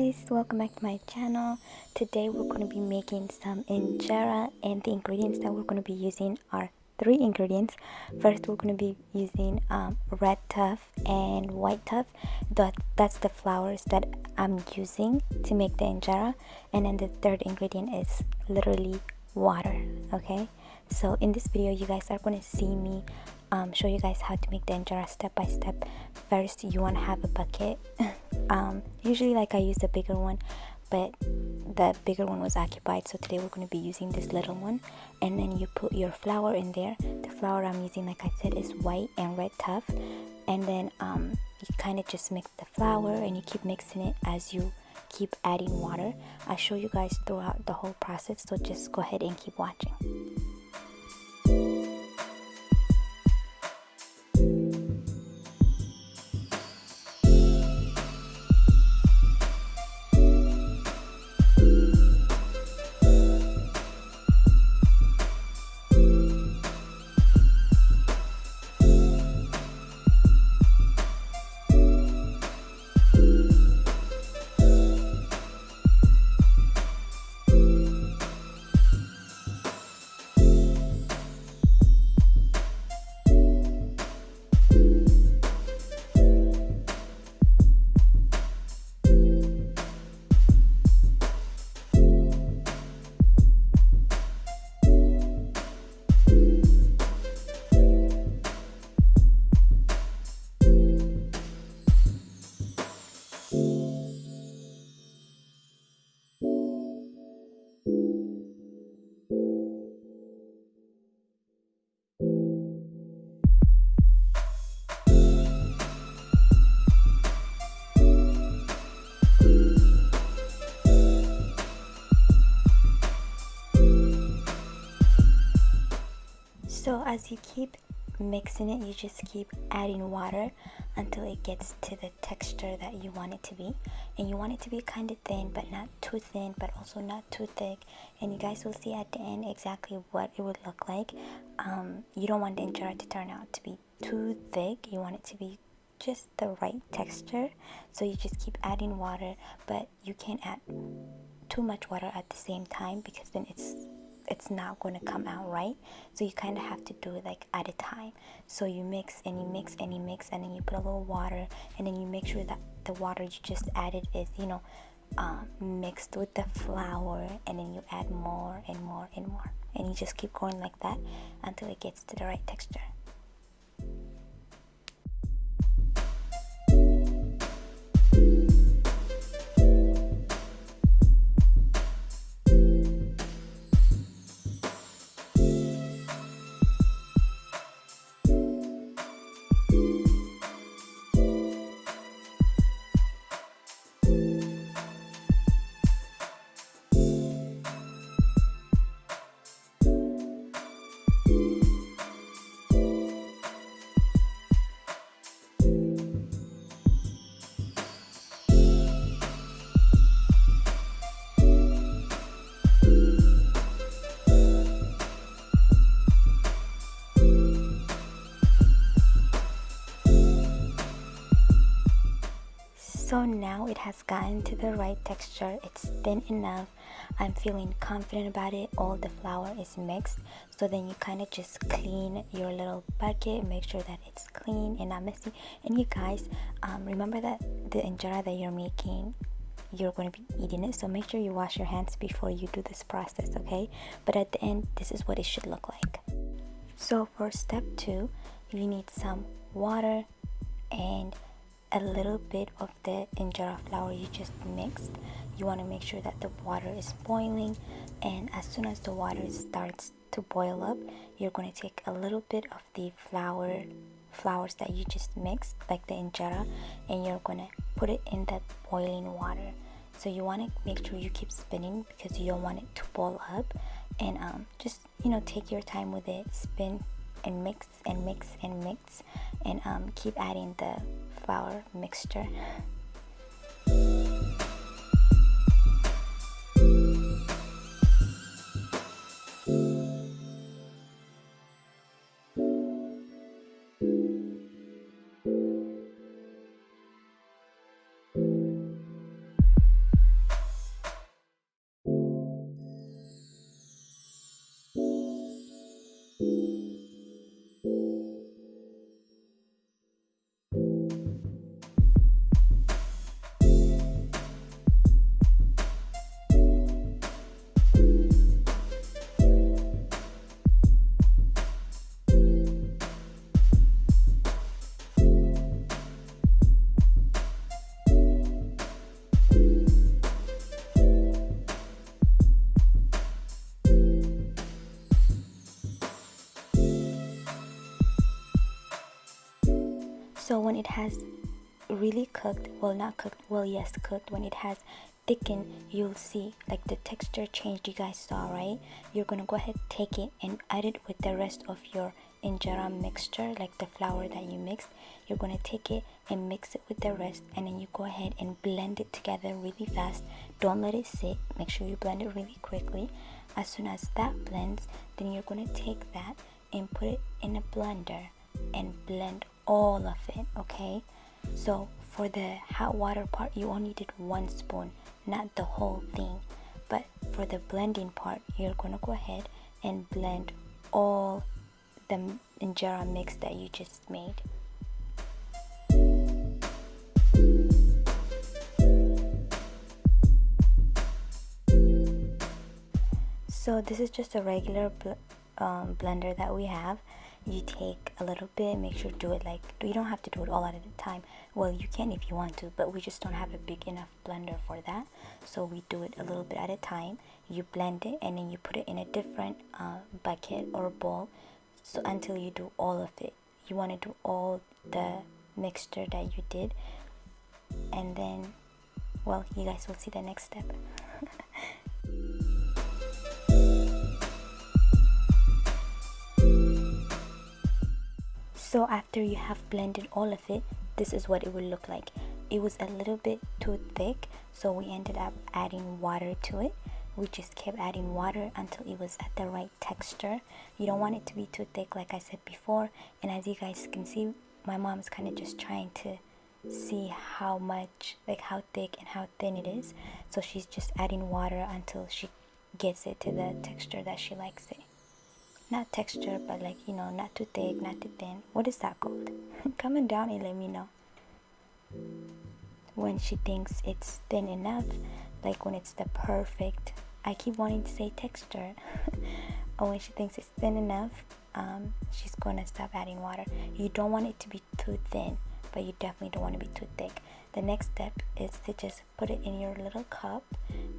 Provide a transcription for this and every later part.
guys, welcome back to my channel. Today we're going to be making some injera, and the ingredients that we're going to be using are three ingredients. First, we're going to be using red teff and white teff. That's the flours that I'm using to make the injera. And then the third ingredient is literally water. Okay, so in this video you guys are going to see me show you guys how to make the injera step by step. First, you want to have a bucket. Usually like I use the bigger one, but the bigger one was occupied, so today we're going to be using this little one. And then you put your flour in there. The flour I'm using, like I said, is white and red teff. And then you kind of just mix the flour and you keep mixing it as you keep adding water. I'll show you guys throughout the whole process, so just go ahead and keep watching. So as you keep mixing it, you just keep adding water until it gets to the texture that you want it to be. And you want it to be kind of thin, but not too thin, but also not too thick. And you guys will see at the end exactly what it would look like. You don't want the injera to turn out to be too thick. You want it to be just the right texture. So you just keep adding water, but you can't add too much water at the same time, because then it's not going to come out right. So you kind of have to do it like at a time. So you mix and you mix and you mix, and then you put a little water, and then you make sure that the water you just added is mixed with the flour, and then you add more and more and more, and you just keep going like that until it gets to the right texture. So now it has gotten to the right texture. It's thin enough. I'm feeling confident about it. All the flour is mixed. So then you kind of just clean your little bucket. Make sure that it's clean and not messy. And you guys, remember that the injera that you're making, you're going to be eating it. So make sure you wash your hands before you do this process, okay? But at the end, this is what it should look like. So for step 2, you need some water and a little bit of the injera flour you just mixed. You want to make sure that the water is boiling, and as soon as the water starts to boil up, you're going to take a little bit of the flours that you just mixed, like the injera, and you're going to put it in the boiling water. So you want to make sure you keep spinning, because you don't want it to boil up. And just take your time with it, spin and mix and mix and mix, and keep adding the flour mixture. So when it has really cooked, well not cooked, well yes cooked, when it has thickened, you'll see like the texture changed. You guys saw, right? You're gonna go ahead, take it and add it with the rest of your injera mixture, like the flour that you mixed. You're gonna take it and mix it with the rest, and then you go ahead and blend it together really fast. Don't let it sit, make sure you blend it really quickly. As soon as that blends, then you're gonna take that and put it in a blender and blend all of it, okay? So for the hot water part, you only did 1 spoon, not the whole thing. But for the blending part, you're gonna go ahead and blend all the injera mix that you just made. So this is just a regular blender that we have. You take a little bit, make sure to do it like, you don't have to do it all at a time. Well, you can if you want to, but we just don't have a big enough blender for that. So we do it a little bit at a time. You blend it and then you put it in a different bucket or bowl, so until you do all of it. You want to do all the mixture that you did, and then, well, you guys will see the next step. So after you have blended all of it, this is what it will look like. It was a little bit too thick, so we ended up adding water to it. We just kept adding water until it was at the right texture. You don't want it to be too thick, like I said before. And as you guys can see, my mom's kind of just trying to see how much, like how thick and how thin it is. So she's just adding water until she gets it to the texture that she likes it. Not texture, but like, you know, not too thick, not too thin. What is that called? Comment down and let me know. When she thinks it's thin enough, like when it's the perfect, I keep wanting to say texture. Or when she thinks it's thin enough, she's gonna stop adding water. You don't want it to be too thin, but you definitely don't want to be too thick. The next step is to just put it in your little cup,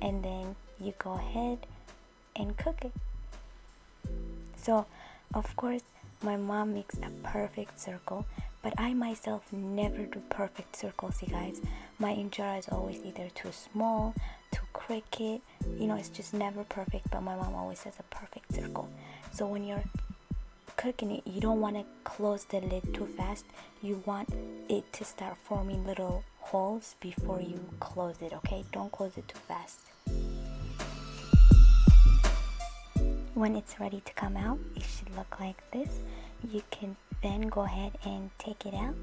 and then you go ahead and cook it. So, of course, my mom makes a perfect circle, but I myself never do perfect circles, you guys. My injera is always either too small, too cricket, you know, it's just never perfect, but my mom always says a perfect circle. So when you're cooking it, you don't want to close the lid too fast. You want it to start forming little holes before you close it, okay? Don't close it too fast. When it's ready to come out, it should look like this. You can then go ahead and take it out,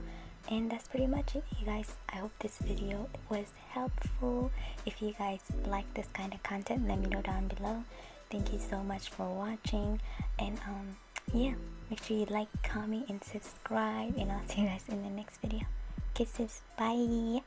and that's pretty much it, you guys. I hope this video was helpful. If you guys like this kind of content, let me know down below. Thank you so much for watching, and yeah, make sure you like, comment, and subscribe, and I'll see you guys in the next video. Kisses, bye.